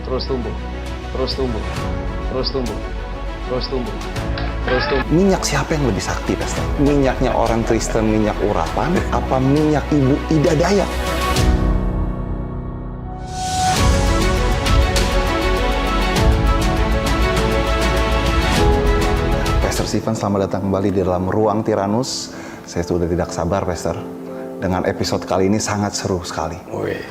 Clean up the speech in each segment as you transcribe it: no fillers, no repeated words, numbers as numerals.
terus tumbuh, terus tumbuh, terus tumbuh, terus tumbuh, terus tumbuh. Minyak siapa yang lebih sakti, Pastor? Minyaknya orang Kristen, minyak urapan, apa minyak Ibu Ida Dayak? Pastor Stephen, selamat datang kembali di dalam Ruang Tiranus. Saya sudah tidak sabar, Pastor. Dengan episode kali ini sangat seru sekali.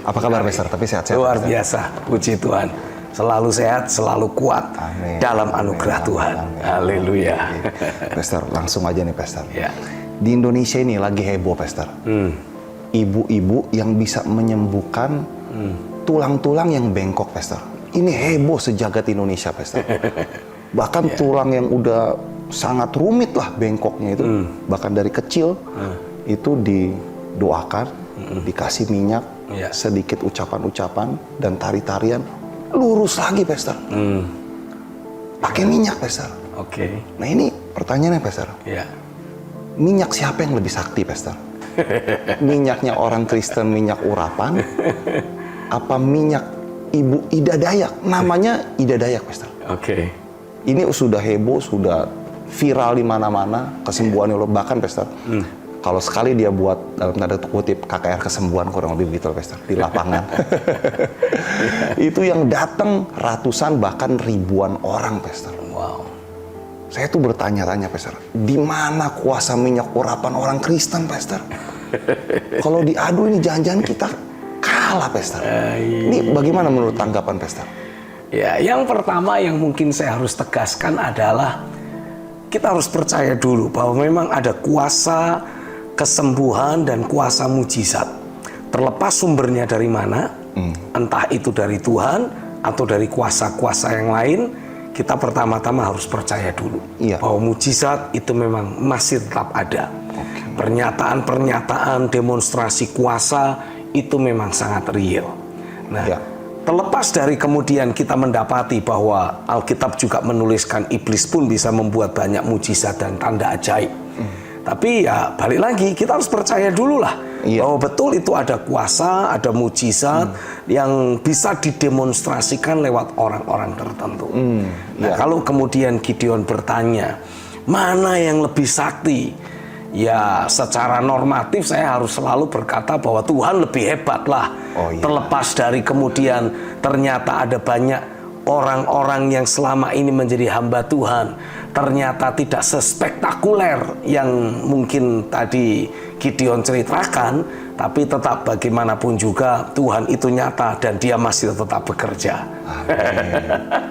Apa kabar, Pastor? Tapi sehat-sehat. Luar biasa, puji Tuhan. Selalu sehat, selalu kuat. Amin. Dalam anugerah Amin. Tuhan. Amin. Haleluya. Pastor, langsung aja nih, Pastor. Ya. Di Indonesia ini lagi heboh, Pastor. Ibu-ibu yang bisa menyembuhkan tulang-tulang yang bengkok, Pastor. Ini heboh sejagat Indonesia, Pastor. Bahkan tulang yang udah sangat rumit lah bengkoknya itu, bahkan dari kecil itu didoakan, dikasih minyak, sedikit ucapan-ucapan dan tari-tarian, lurus lagi, Pastor. Pakai minyak, Pastor. Oke. Nah ini pertanyaannya, Pastor. Ya. Minyak siapa yang lebih sakti, Pastor? Minyaknya orang Kristen, minyak urapan, apa minyak Ibu Ida Dayak? Namanya Ida Dayak, Pastor. Oke. Ini sudah heboh, sudah viral di mana-mana, kesembuhannya loh. Bahkan, Pastor, kalau sekali dia buat dalam tanda kutip KKR kesembuhan, kurang lebih begitu, Pastor, di lapangan. Itu yang datang ratusan bahkan ribuan orang, Pastor. Wow. Saya tuh bertanya-tanya, Pastor, di mana kuasa minyak urapan orang Kristen, Pastor? Kalau diadu ini jangan-jangan kita kalah, Pastor. Ini bagaimana menurut tanggapan, Pastor? Ya, yang pertama yang mungkin saya harus tegaskan adalah kita harus percaya dulu bahwa memang ada kuasa kesembuhan dan kuasa mujizat. Terlepas sumbernya dari mana, entah itu dari Tuhan atau dari kuasa-kuasa yang lain, kita pertama-tama harus percaya dulu bahwa mujizat itu memang masih tetap ada. Pernyataan-pernyataan demonstrasi kuasa itu memang sangat real. Nah, terlepas dari kemudian kita mendapati bahwa Alkitab juga menuliskan iblis pun bisa membuat banyak mujizat dan tanda ajaib. Tapi ya balik lagi, kita harus percaya dulu lah bahwa betul itu ada kuasa, ada mujizat yang bisa didemonstrasikan lewat orang-orang tertentu. Nah, kalau kemudian Gideon bertanya, mana yang lebih sakti? Ya, secara normatif saya harus selalu berkata bahwa Tuhan lebih hebat lah. Terlepas dari kemudian ternyata ada banyak orang-orang yang selama ini menjadi hamba Tuhan, ternyata tidak sespektakuler yang mungkin tadi Gideon ceritakan, tapi tetap bagaimanapun juga Tuhan itu nyata dan dia masih tetap bekerja.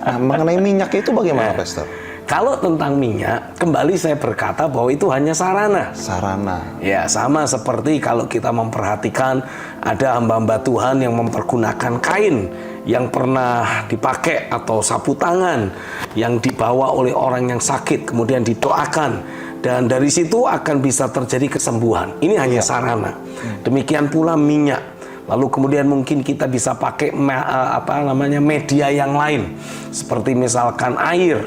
Nah, mengenai minyak itu bagaimana, Pastor? Kalau tentang minyak, kembali saya berkata bahwa itu hanya sarana. Sarana. Ya, sama seperti kalau kita memperhatikan ada hamba-hamba Tuhan yang mempergunakan kain yang pernah dipakai atau sapu tangan yang dibawa oleh orang yang sakit, kemudian didoakan. Dan dari situ akan bisa terjadi kesembuhan. Ini hanya sarana. Demikian pula minyak. Lalu kemudian mungkin kita bisa pakai media yang lain. Seperti misalkan air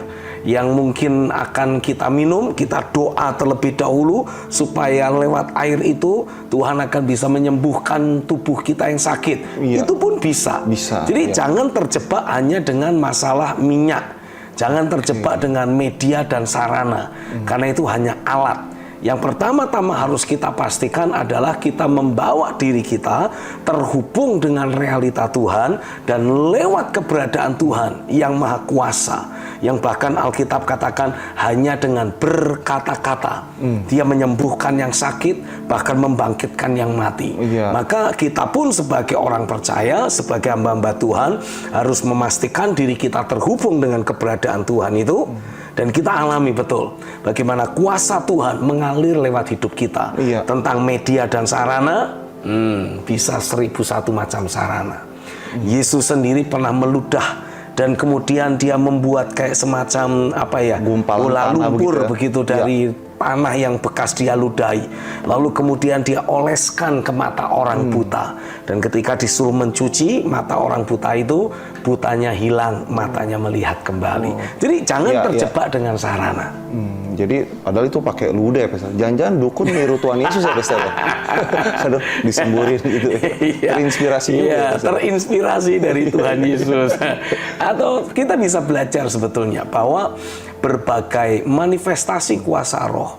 yang mungkin akan kita minum, kita doa terlebih dahulu supaya lewat air itu Tuhan akan bisa menyembuhkan tubuh kita yang sakit. Itu pun bisa. Jadi jangan terjebak hanya dengan masalah minyak. Jangan terjebak dengan media dan sarana. Karena itu hanya alat. Yang pertama-tama harus kita pastikan adalah kita membawa diri kita terhubung dengan realita Tuhan dan lewat keberadaan Tuhan yang Maha Kuasa, yang bahkan Alkitab katakan hanya dengan berkata-kata dia menyembuhkan yang sakit, bahkan membangkitkan yang mati. Maka kita pun sebagai orang percaya, sebagai hamba-hamba Tuhan harus memastikan diri kita terhubung dengan keberadaan Tuhan itu. Dan kita alami betul bagaimana kuasa Tuhan mengalir lewat hidup kita. Tentang media dan sarana, bisa 1001 macam sarana. Yesus sendiri pernah meludah dan kemudian dia membuat kayak semacam bola lumpur begitu dari tanah yang bekas dia ludahi, lalu kemudian dia oleskan ke mata orang buta, dan ketika disuruh mencuci mata orang buta itu, butanya hilang, matanya melihat kembali. Jadi jangan terjebak dengan sarana. Jadi padahal itu pakai ludah ya, Pastor. Jangan-jangan dukun niru Tuhan Yesus ya, Pastor. Aduh, disemburin gitu. Terinspirasi juga. Iya, ya, Pastor. terinspirasi dari Tuhan Yesus. Atau kita bisa belajar sebetulnya bahwa berbagai manifestasi kuasa roh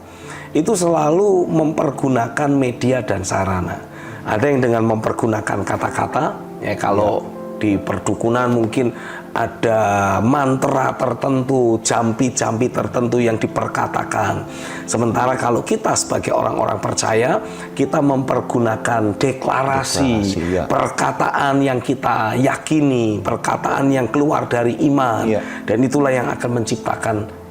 itu selalu mempergunakan media dan sarana. Ada yang dengan mempergunakan kata-kata, ya kalau di perdukunan mungkin ada mantra tertentu, jampi-jampi tertentu yang diperkatakan. Sementara kalau kita sebagai orang-orang percaya, kita mempergunakan deklarasi, perkataan yang kita yakini, perkataan yang keluar dari iman. Dan itulah yang akan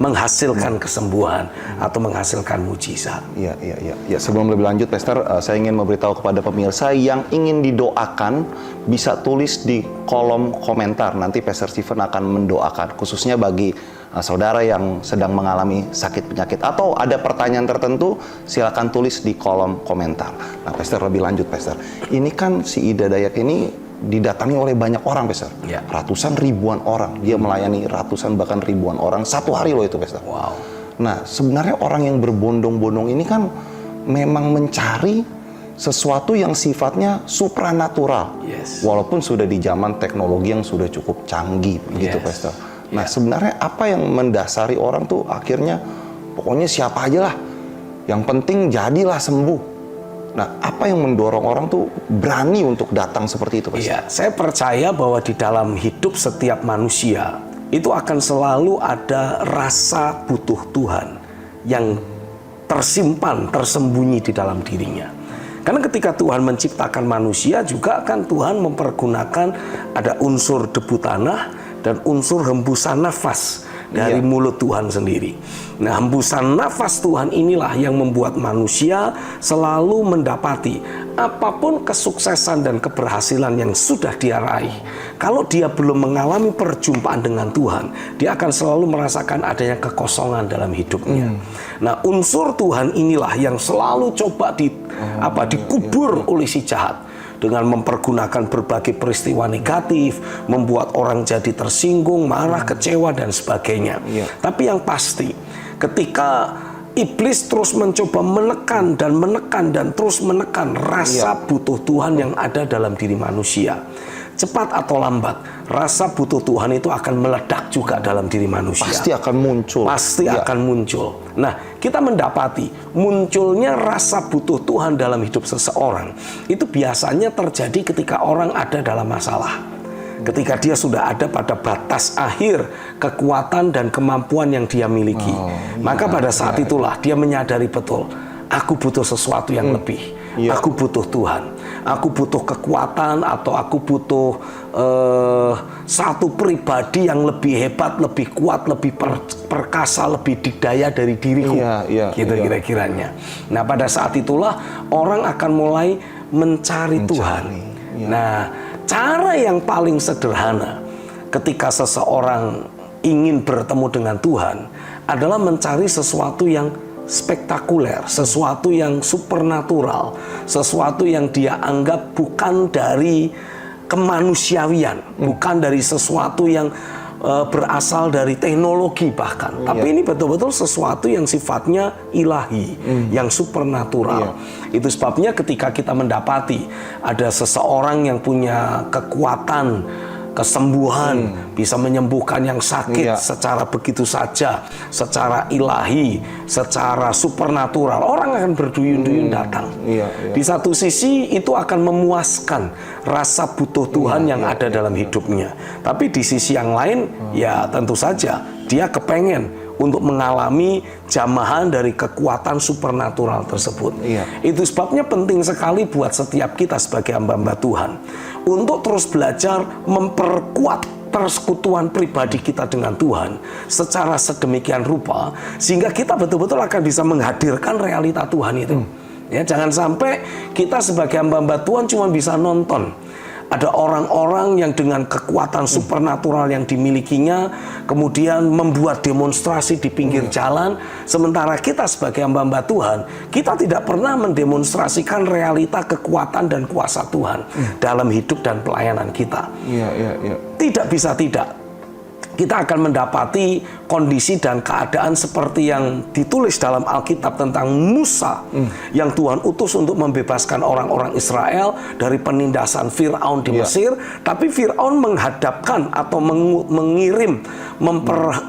menghasilkan kesembuhan atau menghasilkan mujizat. Ya, sebelum lebih lanjut, Pastor, saya ingin memberitahu kepada pemirsa yang ingin didoakan, bisa tulis di kolom komentar. Nanti Pastor Stephen akan mendoakan, khususnya bagi saudara yang sedang mengalami sakit penyakit atau ada pertanyaan tertentu, silakan tulis di kolom komentar. Nah, Pastor, lebih lanjut, Pastor. Ini kan si Ida Dayak ini didatangi oleh banyak orang, Pastor. Ratusan ribuan orang. Dia melayani ratusan bahkan ribuan orang satu hari loh itu, Pastor. Wow. Nah, sebenarnya orang yang berbondong-bondong ini kan memang mencari sesuatu yang sifatnya supranatural. Walaupun sudah di zaman teknologi yang sudah cukup canggih begitu, Pastor. Nah, sebenarnya apa yang mendasari orang tuh akhirnya pokoknya siapa aja lah, yang penting jadilah sembuh. Nah, apa yang mendorong orang tuh berani untuk datang seperti itu, Pastor? Iya, saya percaya bahwa di dalam hidup setiap manusia itu akan selalu ada rasa butuh Tuhan yang tersimpan, tersembunyi di dalam dirinya. Karena ketika Tuhan menciptakan manusia juga kan Tuhan mempergunakan ada unsur debu tanah dan unsur hembusan nafas dari mulut Tuhan sendiri. Nah, hembusan nafas Tuhan inilah yang membuat manusia selalu mendapati apapun kesuksesan dan keberhasilan yang sudah dia raih. Kalau dia belum mengalami perjumpaan dengan Tuhan, dia akan selalu merasakan adanya kekosongan dalam hidupnya. Nah, unsur Tuhan inilah yang selalu coba dikubur oleh si jahat dengan mempergunakan berbagai peristiwa negatif, membuat orang jadi tersinggung, marah, kecewa, dan sebagainya. Tapi yang pasti, ketika iblis terus mencoba menekan dan terus menekan rasa butuh Tuhan yang ada dalam diri manusia, cepat atau lambat, rasa butuh Tuhan itu akan meledak juga dalam diri manusia. Pasti akan muncul. Akan muncul. Nah, kita mendapati munculnya rasa butuh Tuhan dalam hidup seseorang itu biasanya terjadi ketika orang ada dalam masalah. Ketika dia sudah ada pada batas akhir kekuatan dan kemampuan yang dia miliki. Maka pada saat itulah dia menyadari betul, aku butuh sesuatu yang lebih. Aku butuh Tuhan. Aku butuh kekuatan atau aku butuh satu pribadi yang lebih hebat, lebih kuat, lebih perkasa, lebih dikdaya dari diriku. Gitu kira-kiranya. Nah, pada saat itulah orang akan mulai mencari Tuhan. Nah, cara yang paling sederhana ketika seseorang ingin bertemu dengan Tuhan adalah mencari sesuatu yang spektakuler, sesuatu yang supernatural, sesuatu yang dia anggap bukan dari kemanusiawian, bukan dari sesuatu yang berasal dari teknologi bahkan, tapi ini betul-betul sesuatu yang sifatnya ilahi, yang supernatural. Itu sebabnya ketika kita mendapati ada seseorang yang punya kekuatan kesembuhan, bisa menyembuhkan yang sakit secara begitu saja, secara ilahi, secara supernatural, orang akan berduyun-duyun datang. Di satu sisi itu akan memuaskan rasa butuh Tuhan yang ada dalam hidupnya. Tapi di sisi yang lain, ya tentu saja dia kepengen untuk mengalami jamahan dari kekuatan supernatural tersebut. Itu sebabnya penting sekali buat setiap kita sebagai hamba-hamba Tuhan untuk terus belajar memperkuat persekutuan pribadi kita dengan Tuhan secara sedemikian rupa sehingga kita betul-betul akan bisa menghadirkan realita Tuhan itu. Ya, jangan sampai kita sebagai hamba-hamba Tuhan cuma bisa nonton Ada orang-orang yang dengan kekuatan supernatural yang dimilikinya kemudian membuat demonstrasi di pinggir jalan, sementara kita sebagai hamba-hamba Tuhan, kita tidak pernah mendemonstrasikan realita kekuatan dan kuasa Tuhan dalam hidup dan pelayanan kita. Tidak bisa tidak. Kita akan mendapati kondisi dan keadaan seperti yang ditulis dalam Alkitab tentang Musa yang Tuhan utus untuk membebaskan orang-orang Israel dari penindasan Firaun di Mesir, tapi Firaun menghadapkan atau mengirim,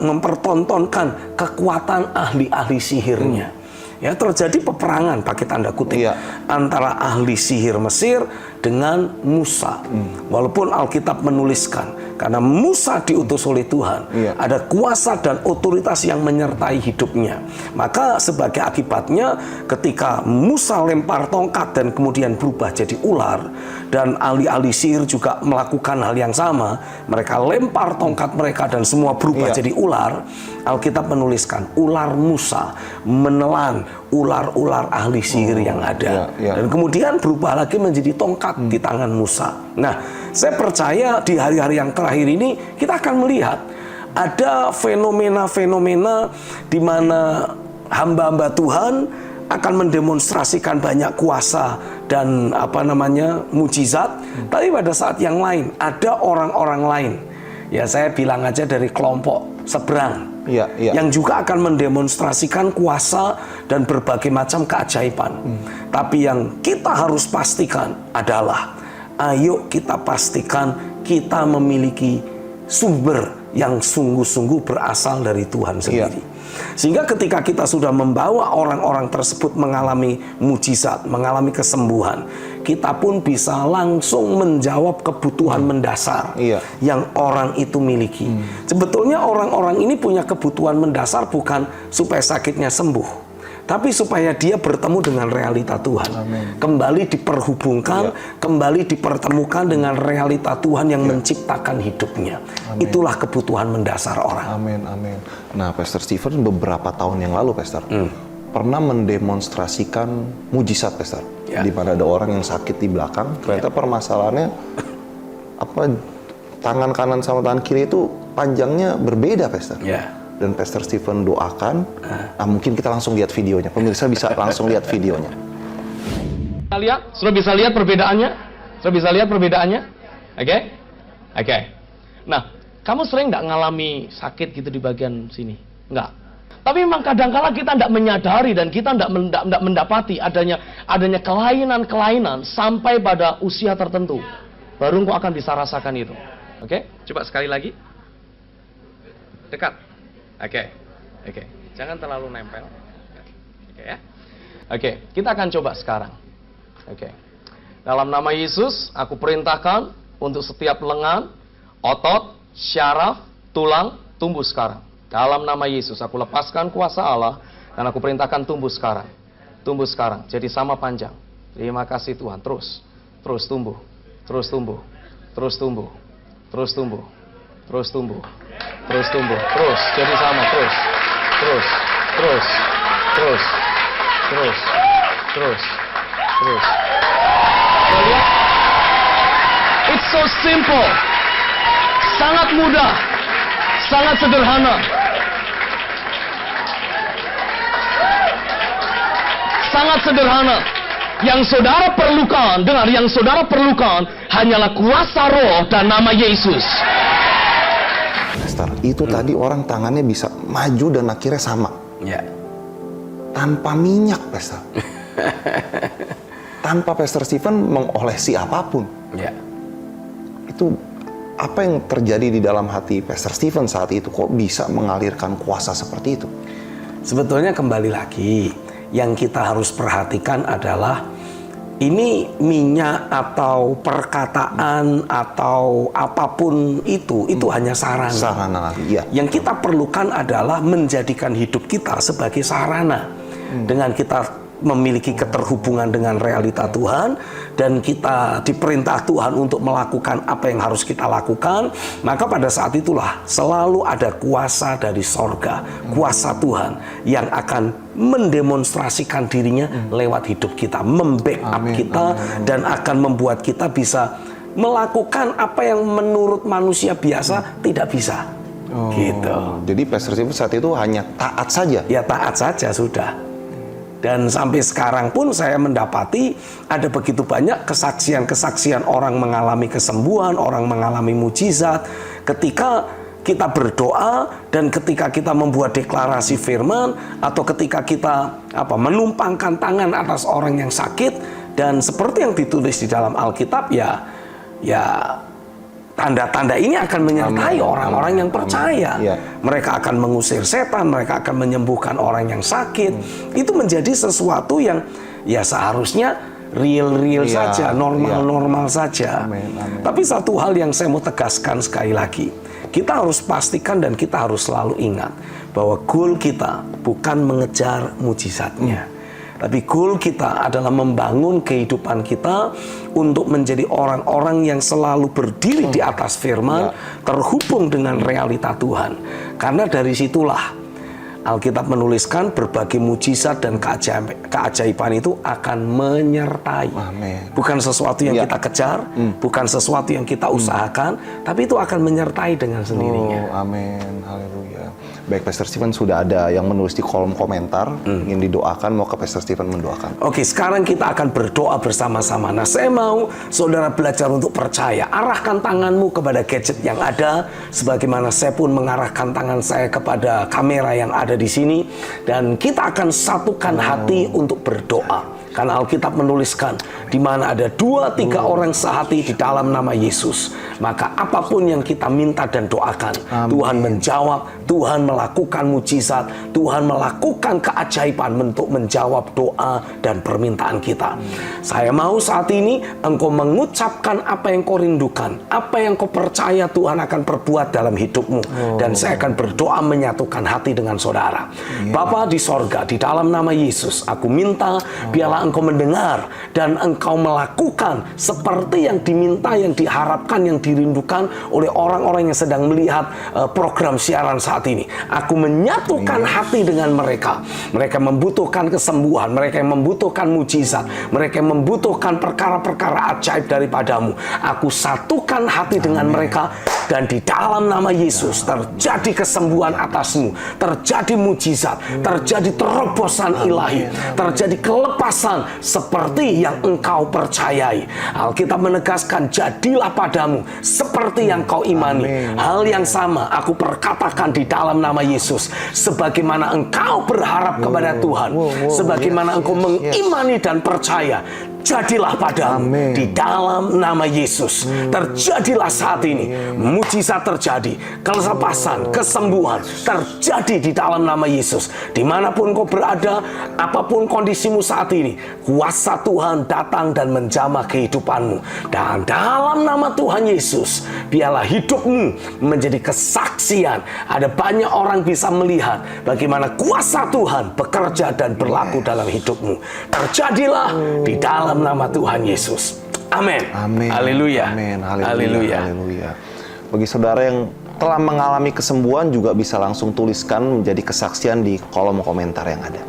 mempertontonkan kekuatan ahli-ahli sihirnya. Ya, terjadi peperangan pakai tanda kutip antara ahli sihir Mesir dengan Musa. Walaupun Alkitab menuliskan karena Musa diutus oleh Tuhan, ada kuasa dan otoritas yang menyertai hidupnya. Maka sebagai akibatnya ketika Musa lempar tongkat dan kemudian berubah jadi ular, dan ahli-ahli sihir juga melakukan hal yang sama, mereka lempar tongkat mereka dan semua berubah jadi ular. Alkitab menuliskan ular Musa menelan ular-ular ahli sihir yang ada, dan kemudian berubah lagi menjadi tongkat di tangan Musa. Nah, saya percaya di hari-hari yang terakhir ini kita akan melihat ada fenomena-fenomena di mana hamba-hamba Tuhan akan mendemonstrasikan banyak kuasa dan mujizat, tapi pada saat yang lain ada orang-orang lain, ya saya bilang aja dari kelompok seberang, yang juga akan mendemonstrasikan kuasa dan berbagai macam keajaiban. Tapi yang kita harus pastikan adalah, ayo kita pastikan kita memiliki sumber yang sungguh-sungguh berasal dari Tuhan sendiri. Sehingga ketika kita sudah membawa orang-orang tersebut mengalami mujizat, mengalami kesembuhan, kita pun bisa langsung menjawab kebutuhan mendasar yang orang itu miliki. Sebetulnya orang-orang ini punya kebutuhan mendasar bukan supaya sakitnya sembuh, tapi supaya dia bertemu dengan realita Tuhan. Kembali diperhubungkan, kembali dipertemukan dengan realita Tuhan yang menciptakan hidupnya. Itulah kebutuhan mendasar orang. Nah, Pastor Stephen beberapa tahun yang lalu, Pastor, pernah mendemonstrasikan mujizat, Pastor. Di mana ada orang yang sakit di belakang, ternyata permasalahannya tangan kanan sama tangan kiri itu panjangnya berbeda, Pastor. Dan Pastor Stephen doakan. Mungkin kita langsung lihat videonya. Pemirsa bisa langsung lihat videonya. Sudah bisa lihat perbedaannya? Sudah bisa lihat perbedaannya? Oke. Nah, kamu sering nggak ngalami sakit gitu di bagian sini? Nggak. Tapi memang kadang-kala kita tidak menyadari dan kita tidak mendapati adanya kelainan-kelainan sampai pada usia tertentu. Baru kau akan bisa rasakan itu. Oke? Coba sekali lagi. Dekat. Oke. Jangan terlalu nempel. Oke ya. Oke, kita akan coba sekarang. Oke. Dalam nama Yesus, aku perintahkan untuk setiap lengan, otot, syaraf, tulang tumbuh sekarang. Dalam nama Yesus, aku lepaskan kuasa Allah dan aku perintahkan tumbuh sekarang. Tumbuh sekarang. Jadi sama panjang. Terima kasih Tuhan. Terus tumbuh. Terus tumbuh. Terus tumbuh. Terus tumbuh. Terus tumbuh. Terus tumbuh, terus, jadi sama, terus. Lihat, it's so simple, sangat mudah, sangat sederhana. Sangat sederhana. Yang saudara perlukan, dengar, yang saudara perlukan hanyalah kuasa Roh dan nama Yesus. Pastor, itu tadi orang tangannya bisa maju dan akhirnya sama. Tanpa minyak, Pastor. Tanpa Pastor Stephen mengolesi apapun. Itu apa yang terjadi di dalam hati Pastor Stephen saat itu? Kok bisa mengalirkan kuasa seperti itu? Sebetulnya kembali lagi, yang kita harus perhatikan adalah ini minyak atau perkataan atau apapun itu hanya sarana. Sarana lagi, Yang kita perlukan adalah menjadikan hidup kita sebagai sarana. Dengan kita memiliki keterhubungan dengan realita Tuhan dan kita diperintah Tuhan untuk melakukan apa yang harus kita lakukan, maka pada saat itulah selalu ada kuasa dari sorga, kuasa Tuhan yang akan mendemonstrasikan dirinya lewat hidup kita, membackup kita dan akan membuat kita bisa melakukan apa yang menurut manusia biasa tidak bisa. Gitu. Jadi Pastor Stephen saat itu hanya taat saja? Ya taat saja sudah. Dan sampai sekarang pun saya mendapati ada begitu banyak kesaksian-kesaksian orang mengalami kesembuhan, orang mengalami mujizat ketika kita berdoa dan ketika kita membuat deklarasi firman atau ketika kita menumpangkan tangan atas orang yang sakit. Dan seperti yang ditulis di dalam Alkitab, ya tanda-tanda ini akan menyertai orang-orang yang percaya. Mereka akan mengusir setan, mereka akan menyembuhkan orang yang sakit. Itu menjadi sesuatu yang ya seharusnya real saja, normal saja. Tapi satu hal yang saya mau tegaskan sekali lagi, kita harus pastikan dan kita harus selalu ingat bahwa goal kita bukan mengejar mujizatnya. Tapi goal kita adalah membangun kehidupan kita untuk menjadi orang-orang yang selalu berdiri di atas firman, terhubung dengan realita Tuhan. Karena dari situlah Alkitab menuliskan berbagai mujizat dan keajaiban itu akan menyertai. Bukan sesuatu yang kita kejar, bukan sesuatu yang kita usahakan, tapi itu akan menyertai dengan sendirinya. Amin, haleluya. Baik, Pastor Stephen, sudah ada yang menulis di kolom komentar ingin didoakan, mau ke Pastor Stephen mendoakan. Oke, sekarang kita akan berdoa bersama-sama. Nah, saya mau saudara belajar untuk percaya. Arahkan tanganmu kepada gadget yang ada, sebagaimana saya pun mengarahkan tangan saya kepada kamera yang ada di sini, dan kita akan satukan hati untuk berdoa. Karena Alkitab menuliskan, di mana ada 2-3 orang sehati di dalam nama Yesus, maka apapun yang kita minta dan doakan, Tuhan menjawab, Tuhan melakukan mujizat, Tuhan melakukan keajaiban untuk menjawab doa dan permintaan kita. Saya mau saat ini engkau mengucapkan apa yang kau rindukan, apa yang kau percaya Tuhan akan perbuat dalam hidupmu, dan saya akan berdoa menyatukan hati dengan saudara. Bapa di sorga, di dalam nama Yesus, aku minta biarlah engkau mendengar dan engkau melakukan seperti yang diminta, yang diharapkan, yang dirindukan oleh orang-orang yang sedang melihat program siaran saat ini. Aku menyatukan hati dengan mereka. Mereka membutuhkan kesembuhan, mereka yang membutuhkan mujizat, mereka yang membutuhkan perkara-perkara ajaib daripadamu. Aku satukan hati dengan mereka, dan di dalam nama Yesus terjadi kesembuhan atasmu, terjadi mujizat, terjadi terobosan ilahi, terjadi kelepasan seperti yang engkau percayai. Alkitab menegaskan, jadilah padamu seperti yang kau imani. Hal yang sama aku perkatakan di dalam nama Yesus. Sebagaimana engkau berharap kepada Tuhan, sebagaimana engkau mengimani dan percaya, jadilah padamu di dalam nama Yesus. Terjadilah saat ini mujizat terjadi, kelepasan, kesembuhan terjadi di dalam nama Yesus. Dimanapun kau berada, apapun kondisimu saat ini, kuasa Tuhan datang dan menjamah kehidupanmu. Dan dalam nama Tuhan Yesus, biarlah hidupmu menjadi kesaksian. Ada banyak orang bisa melihat bagaimana kuasa Tuhan bekerja dan berlaku dalam hidupmu. Terjadilah di dalam nama Tuhan Yesus. Amin. Amin. Haleluya. Amin. Haleluya. Haleluya. Bagi saudara yang telah mengalami kesembuhan juga bisa langsung tuliskan menjadi kesaksian di kolom komentar yang ada.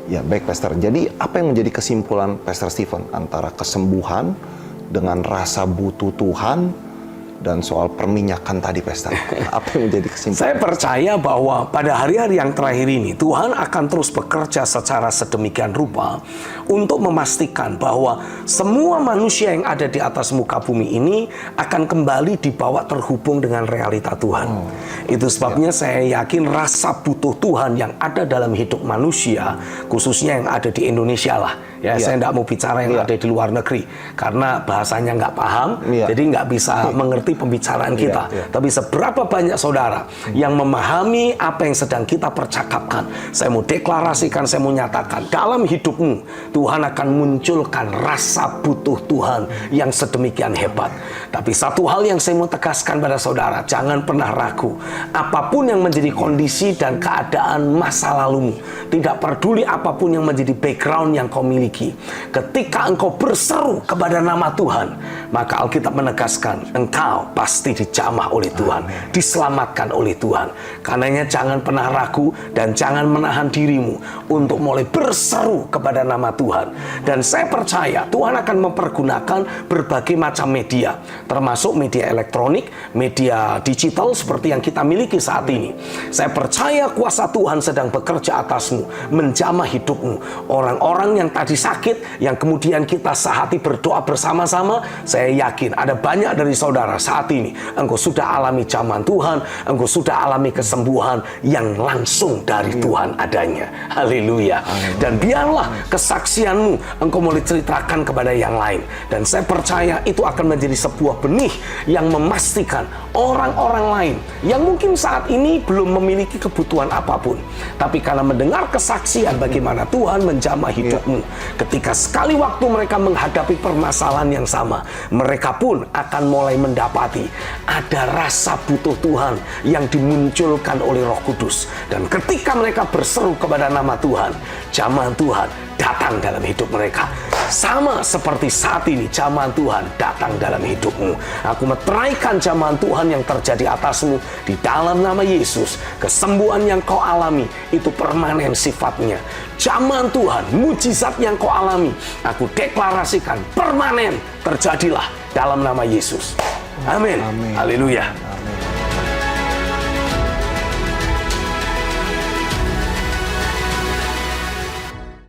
Ya, baik Pastor. Jadi apa yang menjadi kesimpulan Pastor Stephen antara kesembuhan dengan rasa butuh Tuhan dan soal perminyakan tadi, Pastor? Apa yang menjadi kesimpulan? Saya percaya bahwa pada hari-hari yang terakhir ini Tuhan akan terus bekerja secara sedemikian rupa untuk memastikan bahwa semua manusia yang ada di atas muka bumi ini akan kembali dibawa terhubung dengan realita Tuhan. Itu sebabnya saya yakin rasa butuh Tuhan yang ada dalam hidup manusia, khususnya yang ada di Indonesia lah. Saya tidak mau bicara yang ada di luar negeri karena bahasanya nggak paham, jadi nggak bisa mengerti pembicaraan kita. Tapi seberapa banyak saudara yang memahami apa yang sedang kita percakapkan, saya mau deklarasikan, saya mau nyatakan, dalam hidupmu Tuhan akan munculkan rasa butuh Tuhan yang sedemikian hebat. Tapi satu hal yang saya mau tegaskan pada saudara, jangan pernah ragu. Apapun yang menjadi kondisi dan keadaan masa lalumu, tidak peduli apapun yang menjadi background yang kau miliki, miliki. Ketika engkau berseru kepada nama Tuhan, maka Alkitab menegaskan engkau pasti dijamah oleh Tuhan, diselamatkan oleh Tuhan. Karenanya jangan pernah ragu dan jangan menahan dirimu untuk mulai berseru kepada nama Tuhan. Dan saya percaya Tuhan akan mempergunakan berbagai macam media, termasuk media elektronik, media digital seperti yang kita miliki saat ini. Saya percaya kuasa Tuhan sedang bekerja atasmu, menjamah hidupmu. Orang-orang yang tadi sakit, yang kemudian kita sehati berdoa bersama-sama, saya yakin ada banyak dari saudara saat ini, engkau sudah alami jamahan Tuhan, engkau sudah alami kesembuhan yang langsung dari Tuhan adanya. Haleluya. Dan biarlah kesaksianmu engkau mulai ceritakan kepada yang lain. Dan saya percaya itu akan menjadi sebuah benih yang memastikan orang-orang lain yang mungkin saat ini belum memiliki kebutuhan apapun, tapi karena mendengar kesaksian bagaimana Tuhan menjamah hidupmu, ketika sekali waktu mereka menghadapi permasalahan yang sama, mereka pun akan mulai mendapati ada rasa butuh Tuhan yang dimunculkan oleh Roh Kudus. Dan ketika mereka berseru kepada nama Tuhan, jamahan Tuhan datang dalam hidup mereka. Sama seperti saat ini jamahan Tuhan datang dalam hidupmu. Aku meteraikan jamahan Tuhan yang terjadi atasmu di dalam nama Yesus. Kesembuhan yang kau alami itu permanen sifatnya. Jamahan Tuhan, mujizat yang kau alami, aku deklarasikan permanen terjadilah dalam nama Yesus. Amin. Haleluya.